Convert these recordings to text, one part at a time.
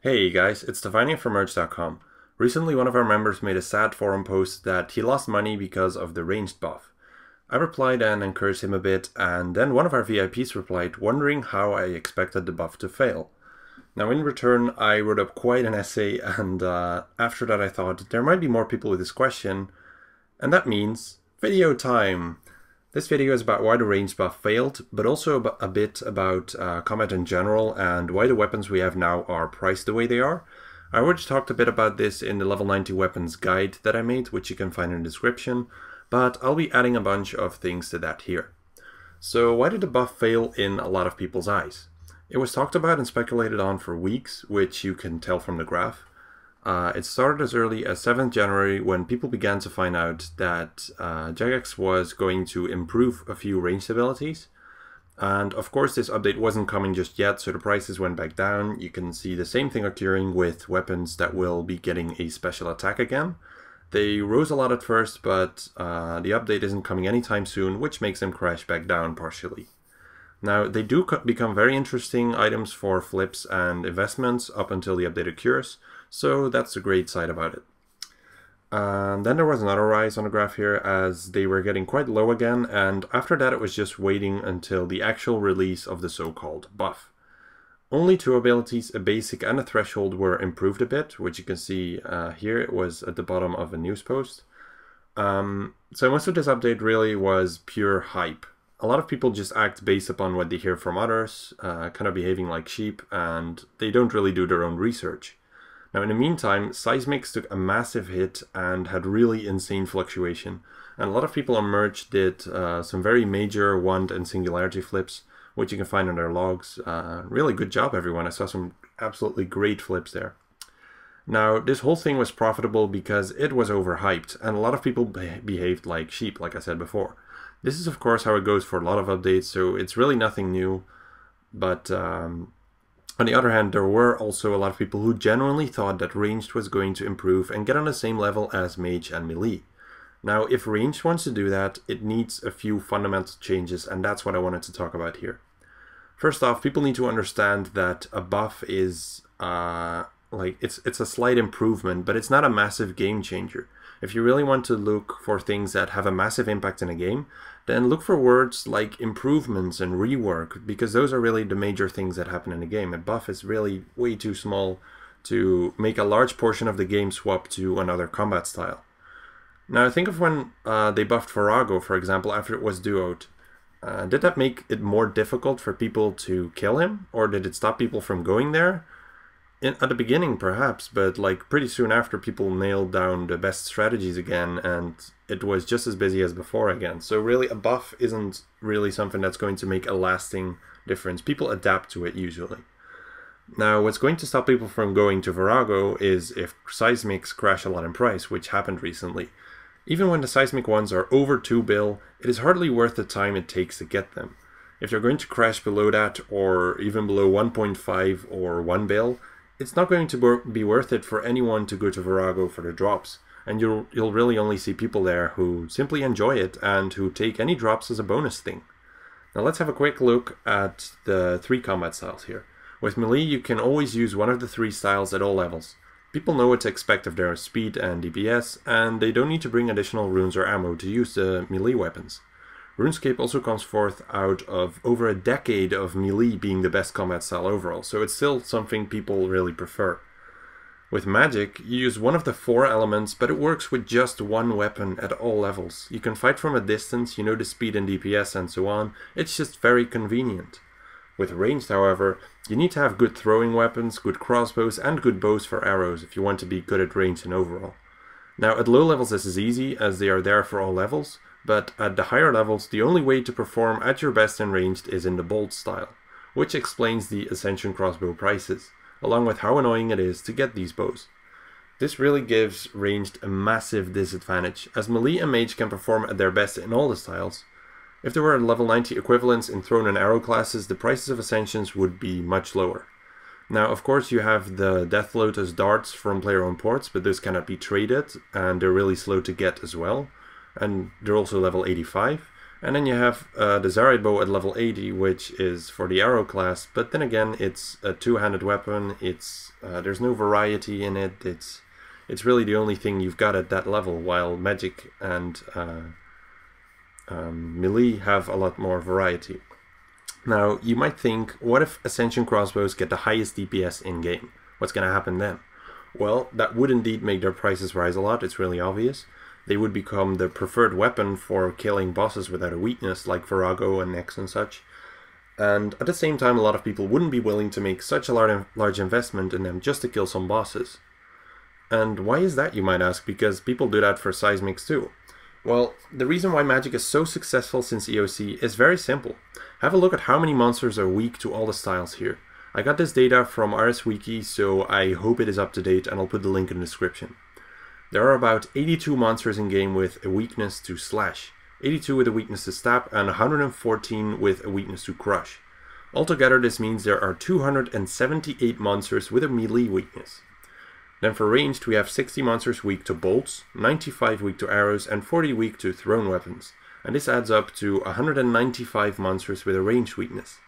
Hey guys, it's Stefania from merge.com. Recently one of our members made a sad forum post that he lost money because of the ranged buff. I replied and encouraged him a bit, and then one of our VIPs replied wondering how I expected the buff to fail. Now in return I wrote up quite an essay, and after that I thought there might be more people with this question, and that means video time! This video is about why the range buff failed, but also a bit about combat in general and why the weapons we have now are priced the way they are. I already talked a bit about this in the level 90 weapons guide that I made, which you can find in the description, but I'll be adding a bunch of things to that here. So why did the buff fail in a lot of people's eyes? It was talked about and speculated on for weeks, which you can tell from the graph. It started as early as 7th January when people began to find out that Jagex was going to improve a few ranged abilities. And of course this update wasn't coming just yet, so the prices went back down. You can see the same thing occurring with weapons that will be getting a special attack again. They rose a lot at first, but the update isn't coming anytime soon, which makes them crash back down partially. Now, they do become very interesting items for flips and investments up until the update occurs, so that's the great side about it. Then there was another rise on the graph here as they were getting quite low again, and after that it was just waiting until the actual release of the so-called buff. Only two abilities, a basic and a threshold, were improved a bit, which you can see here. It was at the bottom of a news post. So most of this update really was pure hype. A lot of people just act based upon what they hear from others, kind of behaving like sheep, and they don't really do their own research. Now in the meantime, Seismics took a massive hit and had really insane fluctuation, and a lot of people on Merge did some very major wand and singularity flips, which you can find in their logs. Really good job everyone, I saw some absolutely great flips there. Now this whole thing was profitable because it was overhyped, and a lot of people behaved like sheep, like I said before. This is of course how it goes for a lot of updates, so it's really nothing new, but on the other hand, there were also a lot of people who genuinely thought that ranged was going to improve and get on the same level as mage and melee. Now, if ranged wants to do that, it needs a few fundamental changes, and that's what I wanted to talk about here. First off, people need to understand that a buff is it's a slight improvement, but it's not a massive game changer. If you really want to look for things that have a massive impact in a game, then look for words like improvements and rework, because those are really the major things that happen in a game. A buff is really way too small to make a large portion of the game swap to another combat style. Now think of when they buffed Virago, for example, after it was duoed. Did that make it more difficult for people to kill him, or did it stop people from going there? At the beginning perhaps, but like pretty soon after, people nailed down the best strategies again and it was just as busy as before again. So really a buff isn't really something that's going to make a lasting difference. People adapt to it usually. Now what's going to stop people from going to Virago is if Seismics crash a lot in price, which happened recently. Even when the Seismic ones are over 2 bill, it is hardly worth the time it takes to get them. If they're going to crash below that, or even below 1.5 or 1 bill, it's not going to be worth it for anyone to go to Virago for the drops, and you'll really only see people there who simply enjoy it and who take any drops as a bonus thing. Now let's have a quick look at the 3 combat styles here. With melee you can always use one of the 3 styles at all levels. People know what to expect of their speed and DPS, and they don't need to bring additional runes or ammo to use the melee weapons. RuneScape also comes forth out of over a decade of melee being the best combat style overall, so it's still something people really prefer. With magic, you use one of the 4 elements, but it works with just one weapon at all levels. You can fight from a distance, you know the speed and DPS and so on, it's just very convenient. With ranged, however, you need to have good throwing weapons, good crossbows and good bows for arrows if you want to be good at range and overall. Now at low levels this is easy, as they are there for all levels, but at the higher levels the only way to perform at your best in ranged is in the bolt style, which explains the Ascension crossbow prices, along with how annoying it is to get these bows. This really gives ranged a massive disadvantage, as melee and mage can perform at their best in all the styles. If there were level 90 equivalents in thrown and arrow classes, the prices of Ascensions would be much lower. Now of course you have the Death Lotus darts from player-owned ports, but those cannot be traded and they're really slow to get as well. And they're also level 85. And then you have the Zarite bow at level 80, which is for the arrow class, but then again it's a two-handed weapon. It's there's no variety in it. It's really the only thing you've got at that level, while magic and melee have a lot more variety. Now you might think, what if Ascension crossbows get the highest DPS in game? What's going to happen then? Well, that would indeed make their prices rise a lot. It's really obvious. They would become the preferred weapon for killing bosses without a weakness, like Virago and Nex and such. And at the same time, a lot of people wouldn't be willing to make such a large investment in them just to kill some bosses. And why is that, you might ask? Because people do that for Seismics too. Well, the reason why Magic is so successful since EOC is very simple. Have a look at how many monsters are weak to all the styles here. I got this data from RS Wiki, so I hope it is up to date, and I'll put the link in the description. There are about 82 monsters in game with a weakness to slash, 82 with a weakness to stab, and 114 with a weakness to crush. Altogether, this means there are 278 monsters with a melee weakness. Then for ranged, we have 60 monsters weak to bolts, 95 weak to arrows, and 40 weak to thrown weapons. And this adds up to 195 monsters with a ranged weakness.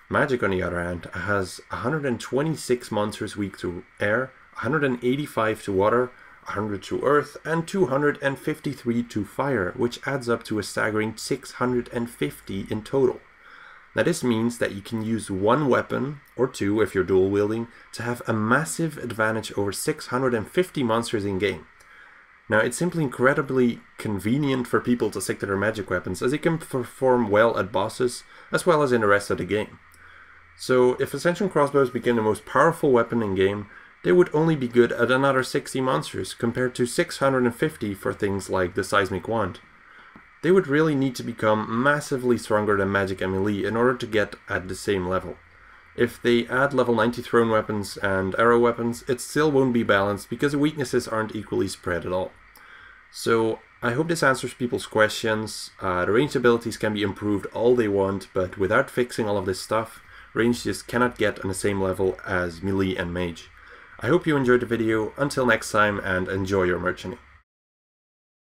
Magic, on the other hand, has 126 monsters weak to air, 185 to water, 100 to earth, and 253 to fire, which adds up to a staggering 650 in total. Now this means that you can use one weapon, or two if you're dual wielding, to have a massive advantage over 650 monsters in game. Now it's simply incredibly convenient for people to stick to their magic weapons, as they can perform well at bosses, as well as in the rest of the game. So if Ascension crossbows became the most powerful weapon in game, they would only be good at another 60 monsters, compared to 650 for things like the Seismic wand. They would really need to become massively stronger than magic and melee in order to get at the same level. If they add level 90 thrown weapons and arrow weapons, it still won't be balanced because the weaknesses aren't equally spread at all. So I hope this answers people's questions. The ranged abilities can be improved all they want, but without fixing all of this stuff, ranged just cannot get on the same level as melee and mage. I hope you enjoyed the video. Until next time, and enjoy your merchanting.